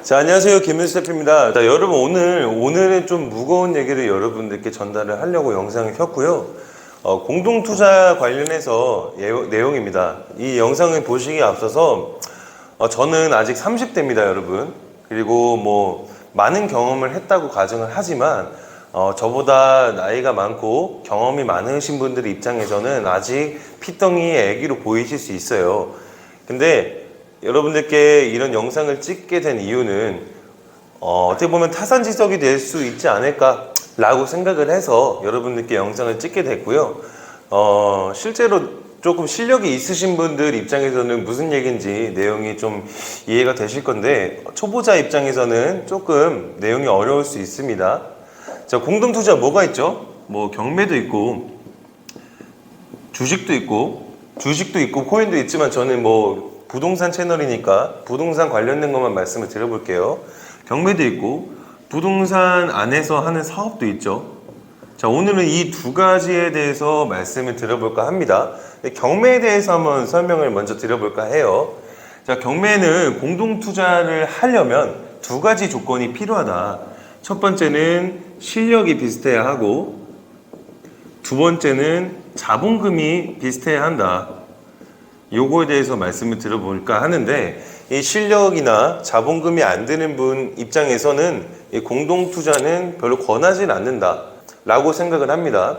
자, 안녕하세요. 김윤수 대표입니다. 자, 여러분 오늘은 좀 무거운 얘기를 여러분들께 전달을 하려고 영상을 켰고요. 공동투자 관련해서 내용입니다. 이 영상을 보시기에 앞서서 저는 아직 30대입니다, 여러분. 그리고 뭐 많은 경험을 했다고 가정을 하지만 저보다 나이가 많고 경험이 많으신 분들 입장에서는 아직 피덩이의 애기로 보이실 수 있어요. 근데 여러분들께 이런 영상을 찍게 된 이유는 어떻게 보면 타산지석이 될 수 있지 않을까 라고 생각을 해서 여러분들께 영상을 찍게 됐고요. 실제로 조금 실력이 있으신 분들 입장에서는 무슨 얘기인지 내용이 좀 이해가 되실 건데, 초보자 입장에서는 조금 내용이 어려울 수 있습니다. 자, 공동투자 뭐가 있죠? 뭐 경매도 있고 주식도 있고 코인도 있지만 저는 뭐 부동산 채널이니까 부동산 관련된 것만 말씀을 드려볼게요. 경매도 있고 부동산 안에서 하는 사업도 있죠. 자, 오늘은 이 두 가지에 대해서 말씀을 드려볼까 합니다. 경매에 대해서 한번 설명을 먼저 드려볼까 해요. 자, 경매는 공동투자를 하려면 두 가지 조건이 필요하다. 첫 번째는 실력이 비슷해야 하고, 두 번째는 자본금이 비슷해야 한다. 요거에 대해서 말씀을 드려볼까 하는데, 이 실력이나 자본금이 안 되는 분 입장에서는 이 공동투자는 별로 권하진 않는다 라고 생각을 합니다.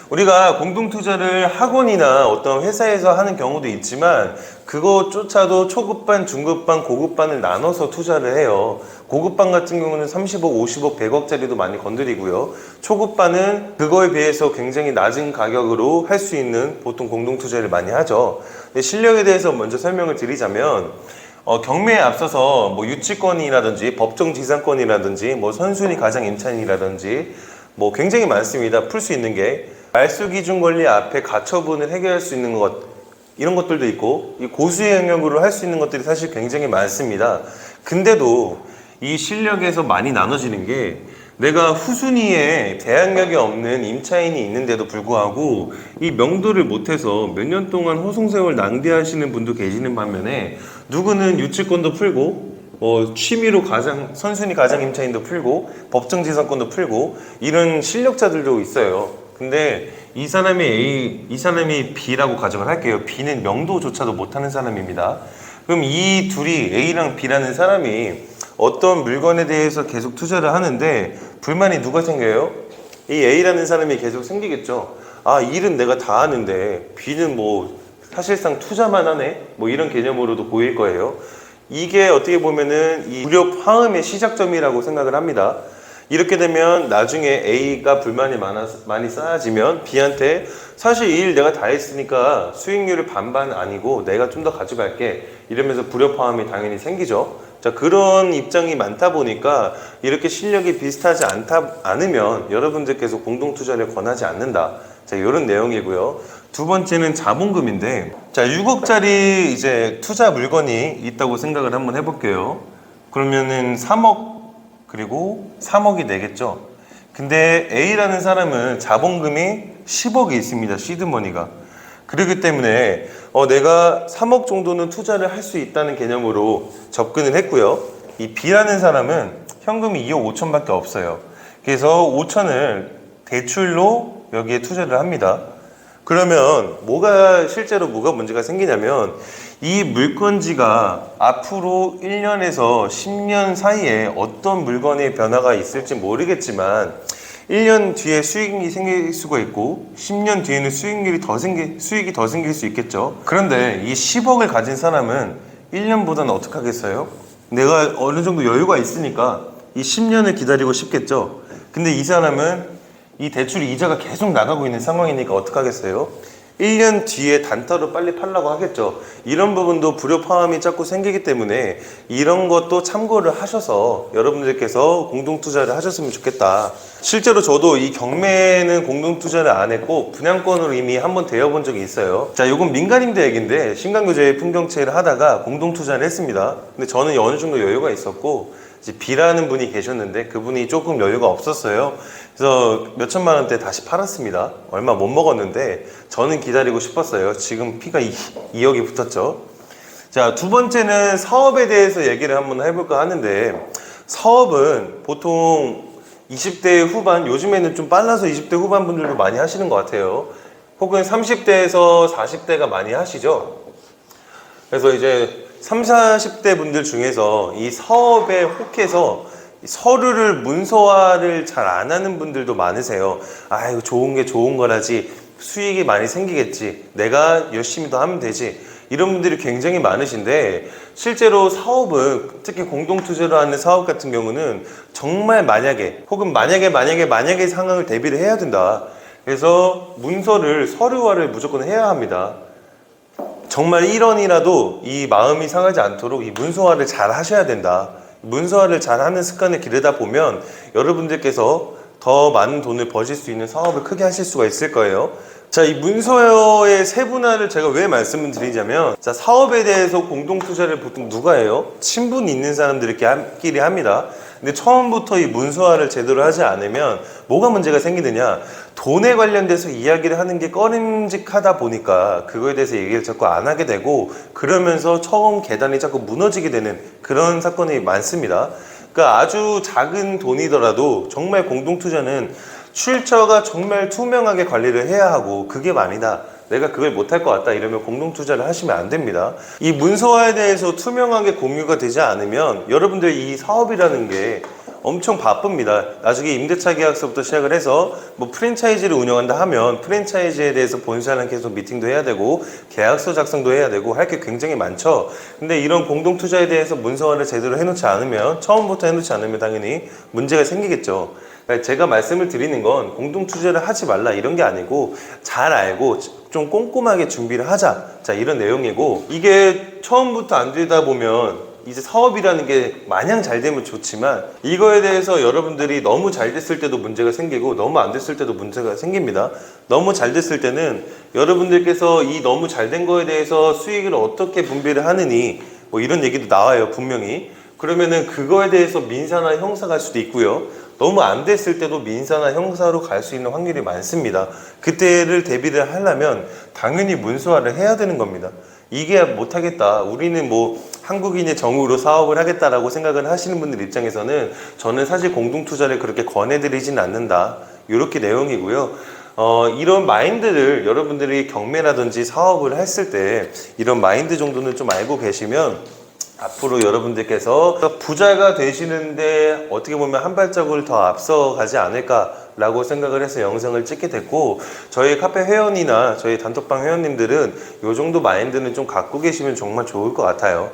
우리가 공동투자를 학원이나 어떤 회사에서 하는 경우도 있지만 그것조차도 초급반, 중급반, 고급반을 나눠서 투자를 해요. 고급반 같은 경우는 30억, 50억, 100억짜리도 많이 건드리고요. 초급반은 그거에 비해서 굉장히 낮은 가격으로 할 수 있는 보통 공동투자를 많이 하죠. 근데 실력에 대해서 먼저 설명을 드리자면 경매에 앞서서 뭐 유치권이라든지 법정지상권이라든지 뭐 선순위 가장 임차인이라든지 뭐 굉장히 많습니다. 풀 수 있는 게 말소기준 권리 앞에 가처분을 해결할 수 있는 것, 이런 것들도 있고, 이 고수의 영역으로 할 수 있는 것들이 사실 굉장히 많습니다. 근데도 이 실력에서 많이 나눠지는 게, 내가 후순위에 대항력이 없는 임차인이 있는데도 불구하고 이 명도를 못해서 몇 년 동안 호송세월 낭비하시는 분도 계시는 반면에, 누구는 유치권도 풀고 취미로 선순위 가장 임차인도 풀고 법정지상권도 풀고 이런 실력자들도 있어요. 근데 이 사람이 A, 이 사람이 B라고 가정을 할게요. B는 명도조차도 못하는 사람입니다. 그럼 이 둘이, A랑 B라는 사람이 어떤 물건에 대해서 계속 투자를 하는데 불만이 누가 생겨요? 이 A라는 사람이 계속 생기겠죠. 아, 일은 내가 다 하는데 B는 뭐 사실상 투자만 하네? 뭐 이런 개념으로도 보일 거예요. 이게 어떻게 보면은 이 무력 화음의 시작점이라고 생각을 합니다. 이렇게 되면 나중에 A가 불만이 많이 쌓여지면 B한테 사실 이 일 내가 다 했으니까 수익률을 반반 아니고 내가 좀 더 가져갈게, 이러면서 불협화음이 당연히 생기죠. 자, 그런 입장이 많다 보니까 이렇게 실력이 비슷하지 않으면 여러분들께서 공동투자를 권하지 않는다. 자, 이런 내용이고요. 두 번째는 자본금인데, 자, 6억짜리 이제 투자 물건이 있다고 생각을 한번 해볼게요. 그러면은 3억 그리고 3억이 되겠죠. 근데 A라는 사람은 자본금이 10억이 있습니다. 시드머니가. 그렇기 때문에 내가 3억 정도는 투자를 할 수 있다는 개념으로 접근을 했고요. 이 B라는 사람은 현금이 2억 5천밖에 없어요. 그래서 5천을 대출로 여기에 투자를 합니다. 그러면 실제로 뭐가 문제가 생기냐면, 이 물건지가 앞으로 1년에서 10년 사이에 어떤 물건의 변화가 있을지 모르겠지만 1년 뒤에 수익이 생길 수가 있고 10년 뒤에는 수익이 더 생길 수 있겠죠. 그런데 이 10억을 가진 사람은 1년보다는 어떻게 하겠어요? 내가 어느 정도 여유가 있으니까 이 10년을 기다리고 싶겠죠. 근데 이 사람은 이 대출 이자가 계속 나가고 있는 상황이니까 어떡하겠어요? 1년 뒤에 단타로 빨리 팔라고 하겠죠. 이런 부분도 불협화음이 자꾸 생기기 때문에 이런 것도 참고를 하셔서 여러분들께서 공동투자를 하셨으면 좋겠다. 실제로 저도 이 경매는 공동투자를 안 했고 분양권으로 이미 한번 되어본 적이 있어요. 자, 요건 민간임대 얘기인데, 신강교제 풍경채를 하다가 공동투자를 했습니다. 근데 저는 어느 정도 여유가 있었고 이제 B라는 분이 계셨는데 그분이 조금 여유가 없었어요. 그래서 몇 천만 원대 다시 팔았습니다. 얼마 못 먹었는데 저는 기다리고 싶었어요. 지금 피가 2억이 붙었죠. 자, 두 번째는 사업에 대해서 얘기를 한번 해볼까 하는데, 사업은 보통 20대 후반, 요즘에는 좀 빨라서 20대 후반 분들도 많이 하시는 것 같아요. 혹은 30대에서 40대가 많이 하시죠. 그래서 이제 30, 40대 분들 중에서 이 사업에 혹해서 서류를 문서화를 잘 안 하는 분들도 많으세요. 아, 이거 좋은 게 좋은 거라지. 수익이 많이 생기겠지. 내가 열심히 더 하면 되지. 이런 분들이 굉장히 많으신데, 실제로 사업은, 특히 공동투자로 하는 사업 같은 경우는 정말 만약에, 혹은 만약에 상황을 대비를 해야 된다. 그래서 문서를, 서류화를 무조건 해야 합니다. 정말 1원이라도 이 마음이 상하지 않도록 이 문서화를 잘 하셔야 된다. 문서화를 잘 하는 습관을 기르다 보면 여러분들께서 더 많은 돈을 버실 수 있는 사업을 크게 하실 수가 있을 거예요. 자, 이 문서의 세분화를 제가 왜 말씀을 드리자면, 자, 사업에 대해서 공동투자를 보통 누가 해요? 친분이 있는 사람들끼리 합니다. 근데 처음부터 이 문서화를 제대로 하지 않으면 뭐가 문제가 생기느냐? 돈에 관련돼서 이야기를 하는 게 꺼림직하다 보니까 그거에 대해서 얘기를 자꾸 안 하게 되고, 그러면서 처음 계단이 자꾸 무너지게 되는 그런 사건이 많습니다. 그러니까 아주 작은 돈이더라도 정말 공동투자는 출처가 정말 투명하게 관리를 해야 하고, 그게 아니다, 내가 그걸 못할 것 같다 이러면 공동투자를 하시면 안 됩니다. 이 문서화에 대해서 투명하게 공유가 되지 않으면 여러분들 이 사업이라는 게 엄청 바쁩니다. 나중에 임대차 계약서부터 시작을 해서 뭐 프랜차이즈를 운영한다 하면 프랜차이즈에 대해서 본사랑 계속 미팅도 해야 되고 계약서 작성도 해야 되고 할 게 굉장히 많죠. 근데 이런 공동투자에 대해서 문서화를 제대로 해놓지 않으면, 처음부터 해놓지 않으면 당연히 문제가 생기겠죠. 제가 말씀을 드리는 건 공동투자를 하지 말라 이런 게 아니고, 잘 알고 좀 꼼꼼하게 준비를 하자, 자, 이런 내용이고, 이게 처음부터 안 되다 보면 이제 사업이라는 게 마냥 잘 되면 좋지만, 이거에 대해서 여러분들이 너무 잘 됐을 때도 문제가 생기고 너무 안 됐을 때도 문제가 생깁니다. 너무 잘 됐을 때는 여러분들께서 이 너무 잘 된 거에 대해서 수익을 어떻게 분배를 하느니 뭐 이런 얘기도 나와요, 분명히. 그러면은 그거에 대해서 민사나 형사 갈 수도 있고요. 너무 안 됐을 때도 민사나 형사로 갈 수 있는 확률이 많습니다. 그때를 대비를 하려면 당연히 문서화를 해야 되는 겁니다. 이게 못하겠다, 우리는 뭐 한국인의 정으로 사업을 하겠다라고 생각을 하시는 분들 입장에서는 저는 사실 공동투자를 그렇게 권해드리진 않는다, 이렇게 내용이고요. 이런 마인드를 여러분들이 경매라든지 사업을 했을 때 이런 마인드 정도는 좀 알고 계시면 앞으로 여러분들께서 부자가 되시는데 어떻게 보면 한 발자국을 더 앞서가지 않을까라고 생각을 해서 영상을 찍게 됐고, 저희 카페 회원이나 저희 단톡방 회원님들은 이 정도 마인드는 좀 갖고 계시면 정말 좋을 것 같아요.